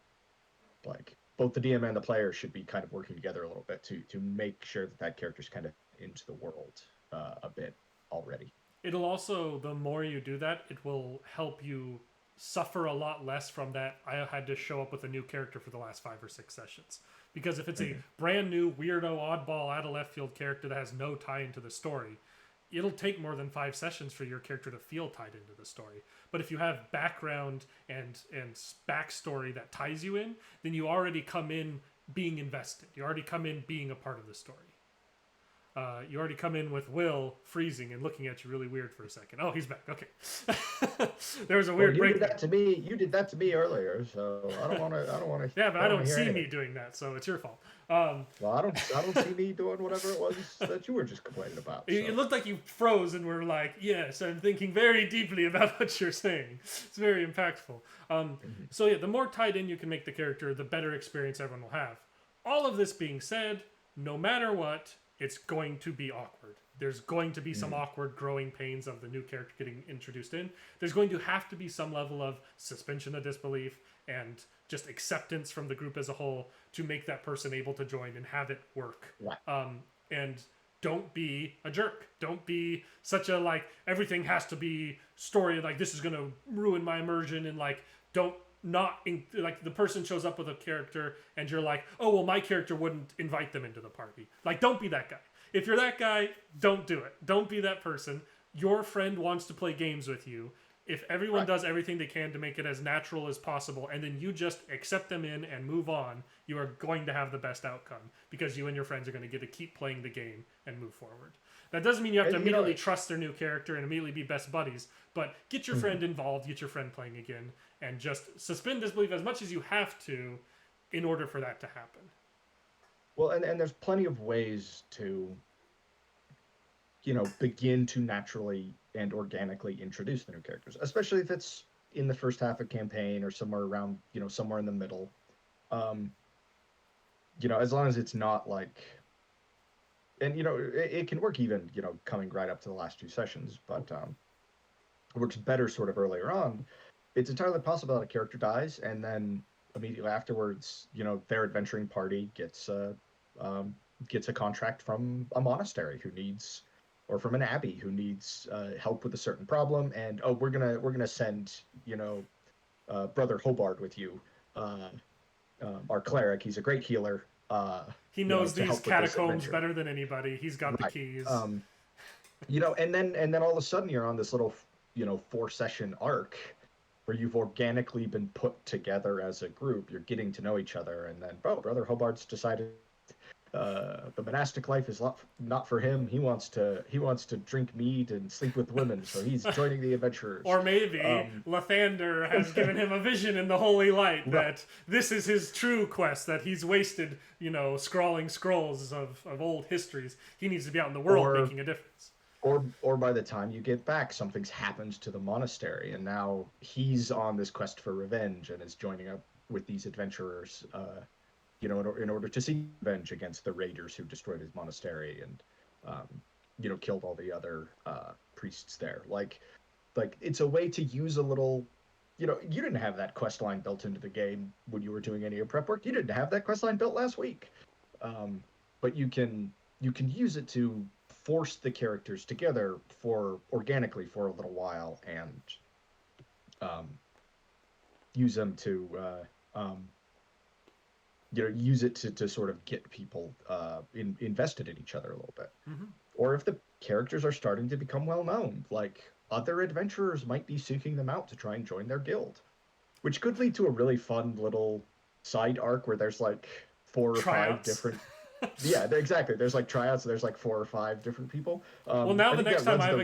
like both the DM and the player should be kind of working together a little bit to make sure that that character's kind of into the world a bit already. It'll also, the more you do that, it will help you suffer a lot less from that. I had to show up with a new character for the last 5 or 6 sessions. Because if it's a brand new, weirdo, oddball, out of left field character that has no tie into the story, it'll take more than 5 sessions for your character to feel tied into the story. But if you have background and backstory that ties you in, then you already come in being invested. You already come in being a part of the story. You already come in with Will freezing and looking at you really weird for a second. Oh, he's back. Okay. There was a weird break. You did that to me. You did that to me earlier, so I don't want to. I don't want to. Yeah, but I don't see me doing that, so it's your fault. Well, I don't see me doing whatever it was that you were just complaining about. So. It looked like you froze and were like, "Yes, I'm thinking very deeply about what you're saying." It's very impactful. So yeah, the more tied in you can make the character, the better experience everyone will have. All of this being said, no matter what, it's going to be awkward. There's going to be some awkward growing pains of the new character getting introduced in. There's going to have to be some level of suspension of disbelief and just acceptance from the group as a whole to make that person able to join and have it work. Yeah. And don't be a jerk. Don't be such a, like, everything has to be story, like, this is going to ruin my immersion, and, like, don't not like the person shows up with a character and you're like, oh well, my character wouldn't invite them into the party. Like, don't be that guy. If you're that guy, don't do it. Don't be that person. Your friend wants to play games with you. If everyone does everything they can to make it as natural as possible, and then you just accept them in and move on, you are going to have the best outcome, because you and your friends are going to get to keep playing the game and move forward. That doesn't mean you have to immediately trust their new character and immediately be best buddies, but get your friend involved, get your friend playing again, and just suspend disbelief as much as you have to in order for that to happen. Well, and there's plenty of ways to, begin to naturally and organically introduce the new characters, especially if it's in the first half of campaign or somewhere around, somewhere in the middle. As long as it's not like, and it can work even, coming right up to the last 2 sessions, but it works better sort of earlier on. It's entirely possible that a character dies, and then immediately afterwards, their adventuring party gets a contract from a monastery who needs, or from an abbey who needs help with a certain problem, and we're gonna send Brother Hobart with you, our cleric. He's a great healer. He knows these catacombs better than anybody. He's got the keys. And then all of a sudden you're on this little 4-session arc where you've organically been put together as a group. You're getting to know each other, and then Brother Hobart's decided the monastic life is not for him. He wants to drink mead and sleep with women, so he's joining the adventurers. Or maybe Lathander has given him a vision in the holy light that this is his true quest, that he's wasted, scrawling scrolls of old histories. He needs to be out in the world making a difference. Or by the time you get back, something's happened to the monastery, and now he's on this quest for revenge and is joining up with these adventurers, in order to seek revenge against the raiders who destroyed his monastery and, killed all the other priests there. Like it's a way to use a little, you didn't have that quest line built into the game when you were doing any of your prep work. You didn't have that quest line built last week, but you can use it to force the characters together organically for a little while, and use them to use it to sort of get people invested in each other a little bit. Or if the characters are starting to become well known, like other adventurers might be seeking them out to try and join their guild, which could lead to a really fun little side arc where there's like 4 or 5 different yeah, exactly. There's like tryouts, so there's like 4 or 5 different people. Well, now the next time I have a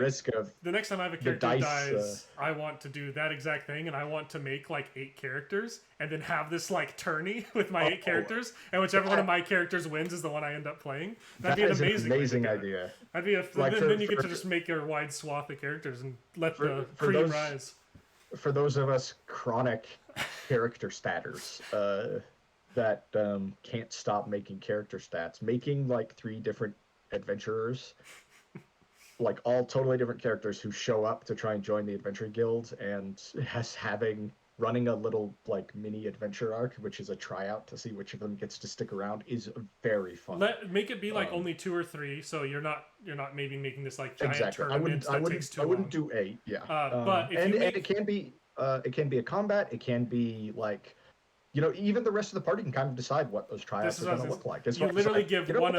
character dice, dies, I want to do that exact thing, and I want to make like 8 characters, and then have this like tourney with my 8 characters, and whichever one of my characters wins is the one I end up playing. That'd be an amazing idea. That'd be then you get to just make your wide swath of characters and let the cream rise. For those of us chronic character statters, that can't stop making character stats, making like 3 different adventurers like all totally different characters who show up to try and join the adventuring guild, and has having running a little like mini adventure arc, which is a tryout to see which of them gets to stick around, is very fun. Make it be like Um, only 2 or 3, so you're not maybe making this like giant exactly. I tournament wouldn't. I that wouldn't. takes too I wouldn't long. do 8. Yeah. But if you And make it can be a combat. It can be like, even the rest of the party can kind of decide what those this tryouts is are what I going was to gonna look like. As you far as literally like, give what?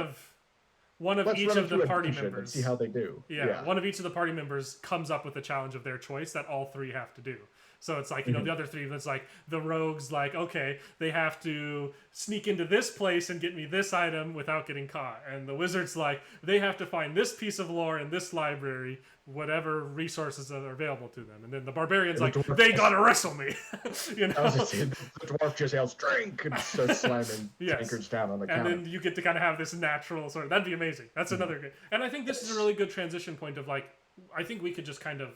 one of Let's each run them of the through a party dungeon and see members. how they do. Yeah, one of each of the party members comes up with a challenge of their choice that all 3 have to do. So it's like, the other 3, it's like the rogues, like, okay, they have to sneak into this place and get me this item without getting caught. And the wizard's like, they have to find this piece of lore in this library, whatever resources are available to them. And then the barbarian's The like, dwarf they just- gotta wrestle me. I was just saying, the dwarf just yells "drink" and starts slamming Yes. tankards down on the And counter. then you get to kind of have this natural sort of, that'd be amazing. That's another good. And I think this is a really good transition point of like, I think we could just kind of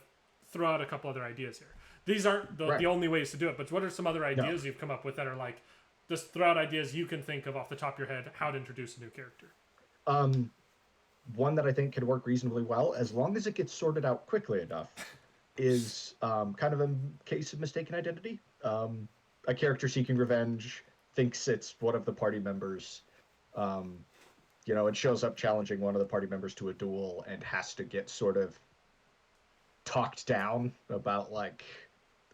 throw out a couple other ideas here. These aren't the only ways to do it, but what are some other ideas you've come up with that are like, just throw out ideas you can think of off the top of your head how to introduce a new character? One that I think could work reasonably well, as long as it gets sorted out quickly enough, is kind of a case of mistaken identity. A character seeking revenge thinks it's one of the party members. It shows up challenging one of the party members to a duel and has to get sort of talked down about, like,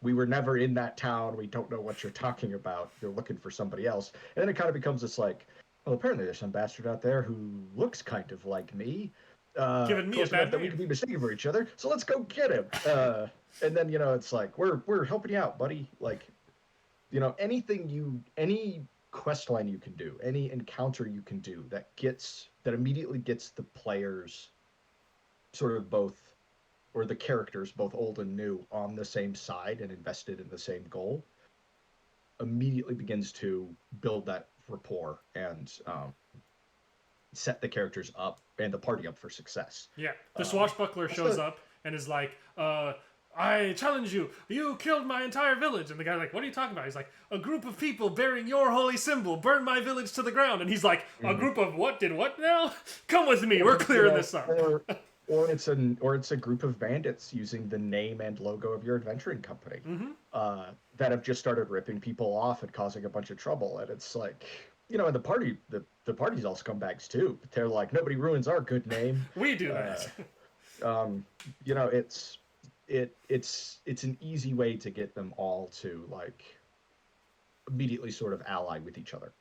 we were never in that town, we don't know what you're talking about, you're looking for somebody else. And then it kind of becomes this like, well, apparently there's some bastard out there who looks kind of like me, Giving me a close bad enough that we name. could be mistaken for each other, so let's go get him. And then, it's like, we're helping you out, buddy. Like, any quest line you can do, any encounter you can do that immediately gets the players sort of both, or the characters, both old and new, on the same side and invested in the same goal, immediately begins to build that rapport and set the characters up and the party up for success. Yeah, the swashbuckler shows up and is like, I challenge you. You killed my entire village. And the guy's like, what are you talking about? He's like, a group of people bearing your holy symbol burned my village to the ground. And he's like, a group of what did what now? Come with me. We're clearing this up. Or it's a group of bandits using the name and logo of your adventuring company that have just started ripping people off and causing a bunch of trouble. And it's like, and the party's all scumbags too. But they're like, nobody ruins our good name. We do that. It's an easy way to get them all to like immediately sort of ally with each other,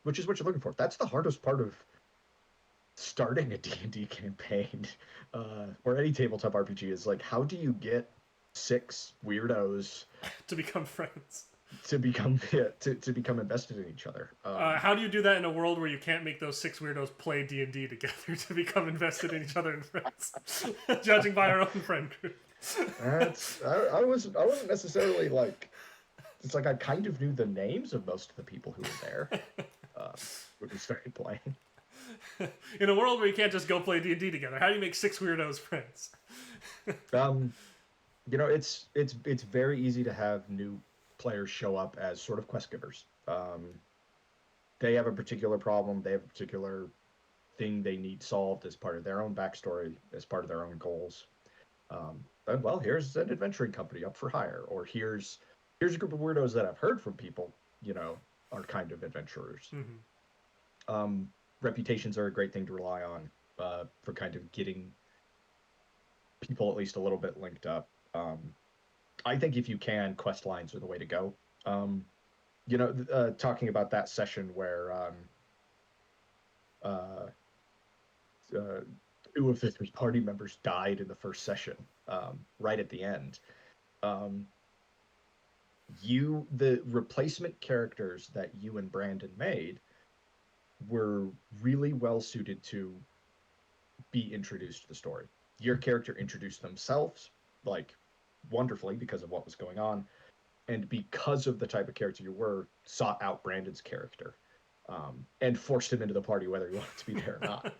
which is what you're looking for. That's the hardest part of starting a D&D campaign or any tabletop RPG, is like, how do you get 6 weirdos to become friends, to become invested in each other? How do you do that in a world where you can't make those 6 weirdos play D&D together to become invested in each other and friends? Judging by our own friend group. I wasn't necessarily like, it's like I kind of knew the names of most of the people who were there, which was very plain. In a world where you can't just go play D&D together, how do you make 6 weirdos friends? It's very easy to have new players show up as sort of quest givers. They have a particular problem, they have a particular thing they need solved as part of their own backstory, as part of their own goals. And well, here's an adventuring company up for hire, or here's a group of weirdos that I've heard from people, are kind of adventurers. Mm-hmm. Reputations are a great thing to rely on for kind of getting people at least a little bit linked up. I think if you can, quest lines are the way to go. Talking about that session where 2 of the 3 party members died in the first session, right at the end. The replacement characters that you and Brandon made were really well suited to be introduced to the story. Your character introduced themselves like wonderfully because of what was going on, and because of the type of character you were, sought out Brandon's character and forced him into the party whether he wanted to be there or not.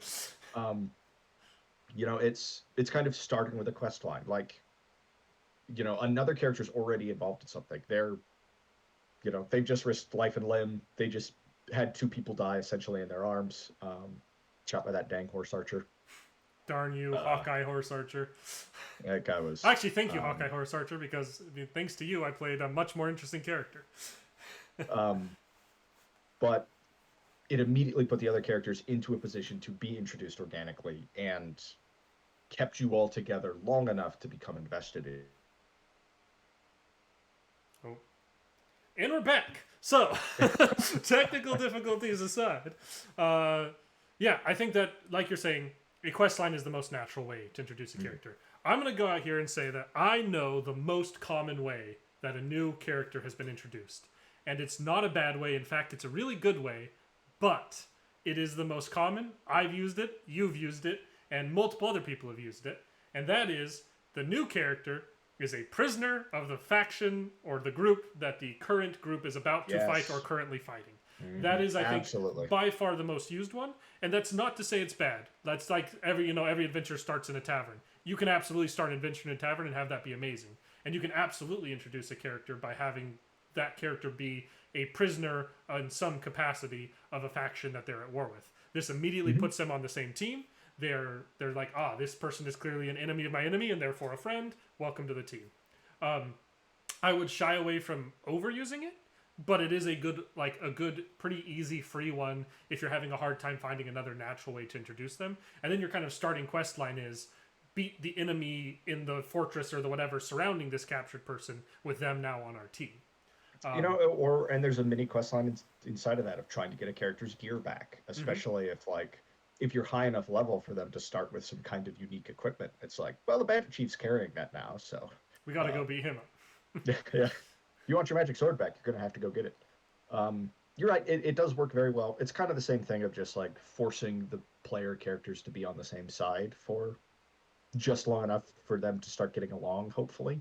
It's kind of starting with a quest line. Like, another character's already involved in something. They've just risked life and limb. They just had 2 people die essentially in their arms, shot by that dang horse archer. darn you, Uh, Hawkeye Horse Archer. that guy was. Actually, thank you, Hawkeye Horse Archer, because I mean, thanks to you, I played a much more interesting character. Um, but it immediately put the other characters into a position to be introduced organically and kept you all together long enough to become invested in. Oh. And we're back. So, technical difficulties aside, yeah, I think that, like you're saying, a quest line is the most natural way to introduce a character. I'm going to go out here and say that I know the most common way that a new character has been introduced. And it's not a bad way. In fact, it's a really good way, but it is the most common. I've used it, you've used it, and multiple other people have used it. And that is the new character is a prisoner of the faction or the group that the current group is about to fight or currently fighting. That is, I think, by far the most used one. And that's not to say it's bad. That's like every adventure starts in a tavern. You can absolutely start an adventure in a tavern and have that be amazing. And you can absolutely introduce a character by having that character be a prisoner in some capacity of a faction that they're at war with. This immediately puts them on the same team. They're like, this person is clearly an enemy of my enemy and therefore a friend. Welcome to the team. I would shy away from overusing it, but it is a good, pretty easy, free one if you're having a hard time finding another natural way to introduce them. And then your kind of starting quest line is beat the enemy in the fortress or the whatever surrounding this captured person with them now on our team. And there's a mini quest line inside of that of trying to get a character's gear back, especially if you're high enough level for them to start with some kind of unique equipment. It's like, well, the Bandit Chief's carrying that now, so we got to go beat him up. Yeah. You want your magic sword back, you're going to have to go get it. You're right, it does work very well. It's kind of the same thing of just like forcing the player characters to be on the same side for just long enough for them to start getting along, hopefully.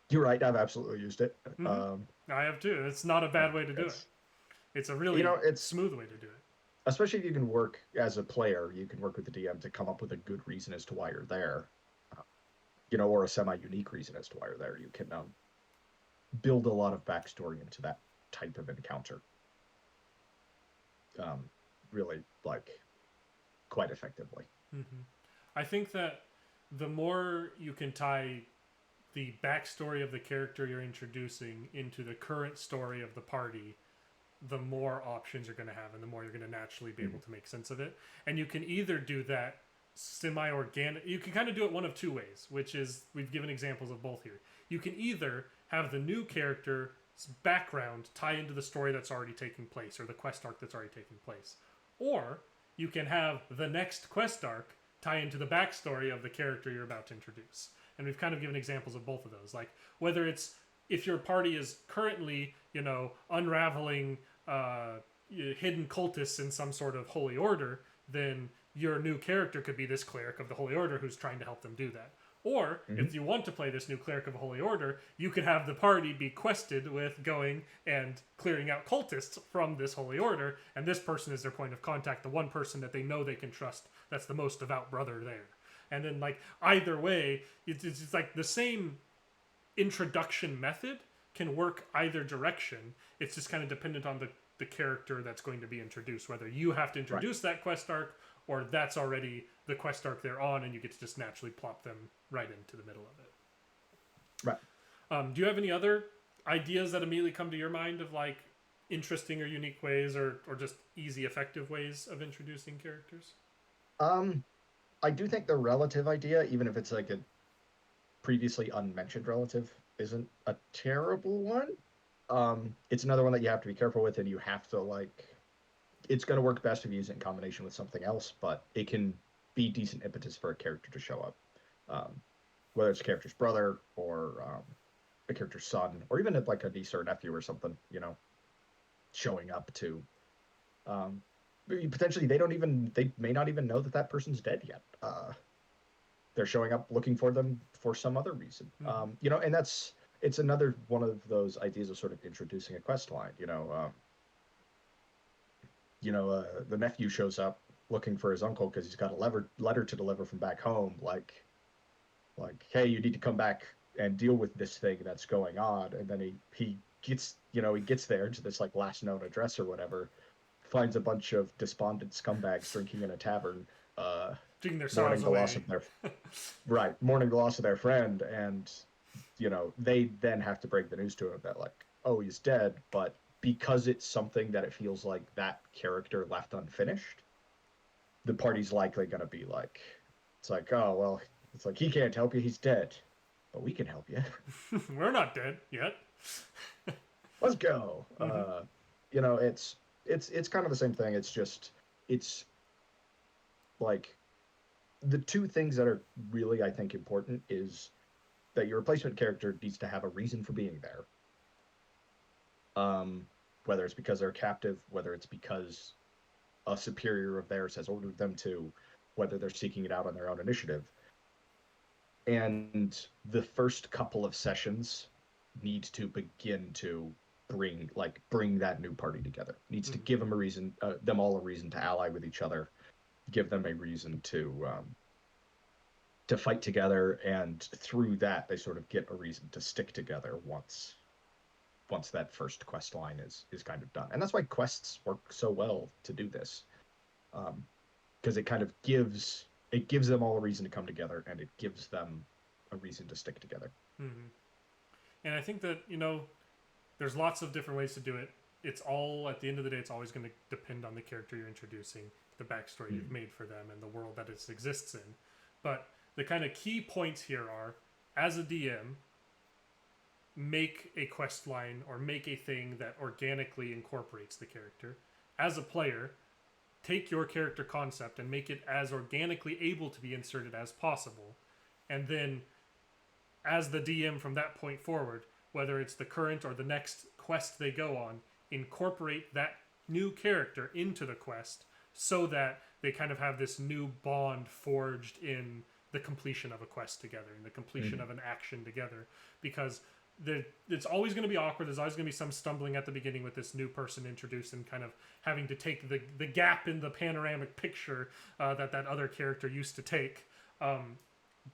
You're right, I've absolutely used it. I have too. It's not a bad way to do it. It's a really smooth way to do it. Especially if you can work as a player, you can work with the DM to come up with a good reason as to why you're there. Or a semi-unique reason as to why you're there. You can build a lot of backstory into that type of encounter. Really, quite effectively. I think that the more you can tie the backstory of the character you're introducing into the current story of the party, the more options you're going to have and the more you're going to naturally be able to make sense of it. And you can either do that semi-organic. You can kind of do it one of two ways, which is, we've given examples of both here. You can either have the new character's background tie into the story that's already taking place or the quest arc that's already taking place. Or you can have the next quest arc tie into the backstory of the character you're about to introduce. And we've kind of given examples of both of those. Like, whether it's if your party is currently, unraveling hidden cultists in some sort of holy order, then your new character could be this cleric of the holy order who's trying to help them do that. Or if you want to play this new cleric of a holy order, you could have the party be quested with going and clearing out cultists from this holy order, and this person is their point of contact, the one person that they know they can trust, that's the most devout brother there. And then, either way, it's like the same introduction method can work either direction. It's just kind of dependent on the character that's going to be introduced, whether you have to introduce that quest arc or that's already the quest arc they're on and you get to just naturally plop them right into the middle of it. Right. Do you have any other ideas that immediately come to your mind of interesting or unique ways or just easy, effective ways of introducing characters? I do think the relative idea, even if it's a previously unmentioned relative, isn't a terrible one. It's another one that you have to be careful with, and you have to it's going to work best if you use it in combination with something else, but it can be decent impetus for a character to show up. Whether it's a character's brother or a character's son, or even a niece or a nephew or something, showing up to potentially they may not even know that person's dead yet. They're showing up looking for them for some other reason. And it's another one of those ideas of sort of introducing a quest line. The nephew shows up looking for his uncle because he's got a letter to deliver from back home. Hey, you need to come back and deal with this thing that's going on. And then he gets there to this last known address or whatever, finds a bunch of despondent scumbags drinking in a tavern, Drinking their mourning sorrows the loss away. of their mourning the loss of their friend, and they then have to break the news to him that like, oh, he's dead, but because it's something that it feels like that character left unfinished, the party's likely going to be like, it's like, oh well, it's like he can't help you, he's dead, but we can help you. We're not dead yet. Let's go. Mm-hmm. It's kind of the same thing. It's just it's like the two things that are really, I think, important is that your replacement character needs to have a reason for being there. Um, whether it's because they're captive, whether it's because a superior of theirs has ordered them to, whether they're seeking it out on their own initiative. And the first couple of sessions need to begin to bring that new party together. Needs to Mm-hmm. give them a reason, them all a reason to ally with each other, give them a reason to fight together, and through that they sort of get a reason to stick together once that first quest line is kind of done. And that's why quests work so well to do this, because it kind of gives them all a reason to come together, and it gives them a reason to stick together. Mm-hmm. And I think that there's lots of different ways to do it. It's all at the end of the day, it's always going to depend on the character you're introducing, the backstory you've made for them, and the world that it exists in. But the kind of key points here are, as a DM, make a quest line or make a thing that organically incorporates the character. As a player, take your character concept and make it as organically able to be inserted as possible. And then, as the DM from that point forward, whether it's the current or the next quest they go on, incorporate that new character into the quest so that they kind of have this new bond forged in the completion of a quest together, in the completion of an action together. Because it's always going to be awkward. There's always going to be some stumbling at the beginning with this new person introduced and kind of having to take the gap in the panoramic picture that other character used to take.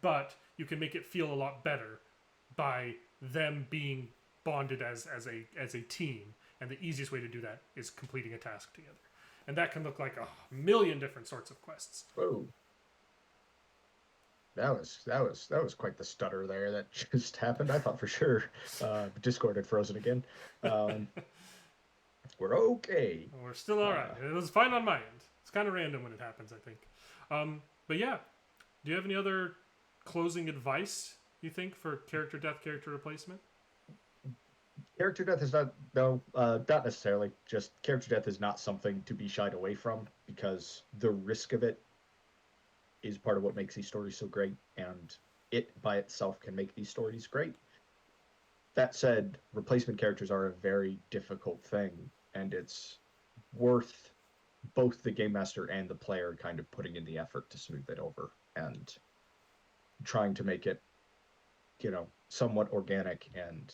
But you can make it feel a lot better by them being bonded as a team. And the easiest way to do that is completing a task together. And that can look like a million different sorts of quests. Whoa. That was quite the stutter there that just happened. I thought for sure Discord had frozen again. We're okay. We're still all right. It was fine on my end. It's kind of random when it happens, I think. But yeah, do you have any other closing advice, you think, for character death, character replacement? Character death is not necessarily. Just character death is not something to be shied away from, because the risk of it is part of what makes these stories so great, and it by itself can make these stories great. That said, replacement characters are a very difficult thing, and it's worth both the game master and the player kind of putting in the effort to smooth it over and trying to make it, somewhat organic, and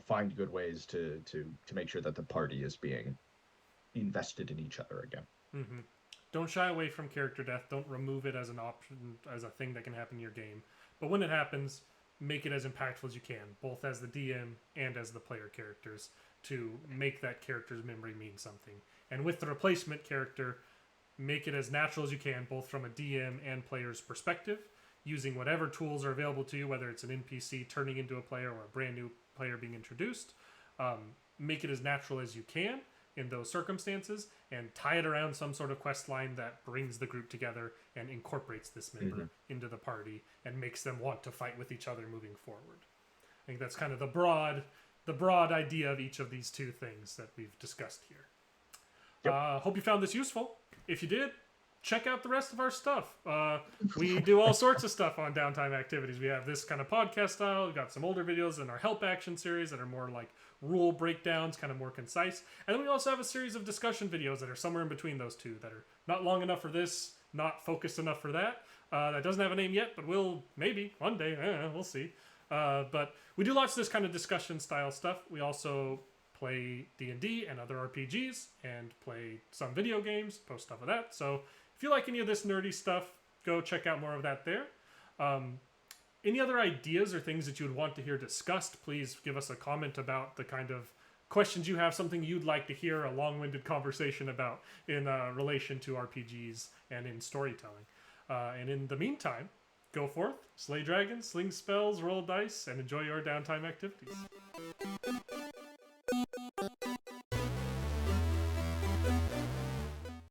find good ways to make sure that the party is being invested in each other again. Mm-hmm. Don't shy away from character death. Don't remove it as an option, as a thing that can happen in your game. But when it happens, make it as impactful as you can, both as the DM and as the player characters, to make that character's memory mean something. And with the replacement character, make it as natural as you can, both from a DM and player's perspective, using whatever tools are available to you, whether it's an NPC turning into a player or a brand new player being introduced. Make it as natural as you can in those circumstances, and tie it around some sort of quest line that brings the group together and incorporates this member into the party and makes them want to fight with each other moving forward. I think that's kind of the broad idea of each of these two things that we've discussed here. Yep. Hope you found this useful. If you did, check out the rest of our stuff. We do all sorts of stuff on Downtime Activities. We have this kind of podcast style. We've got some older videos in our Help Action series that are more like rule breakdowns, kind of more concise. And then we also have a series of discussion videos that are somewhere in between those two, that are not long enough for this, not focused enough for that. That doesn't have a name yet, but we'll maybe one day. We'll see. But we do lots of this kind of discussion style stuff. We also play D&D and other RPGs and play some video games, post stuff of that. So if you like any of this nerdy stuff, go check out more of that there. Any other ideas or things that you would want to hear discussed, please give us a comment about the kind of questions you have, something you'd like to hear a long-winded conversation about in relation to RPGs and in storytelling. And in the meantime, go forth, slay dragons, sling spells, roll dice, and enjoy your downtime activities.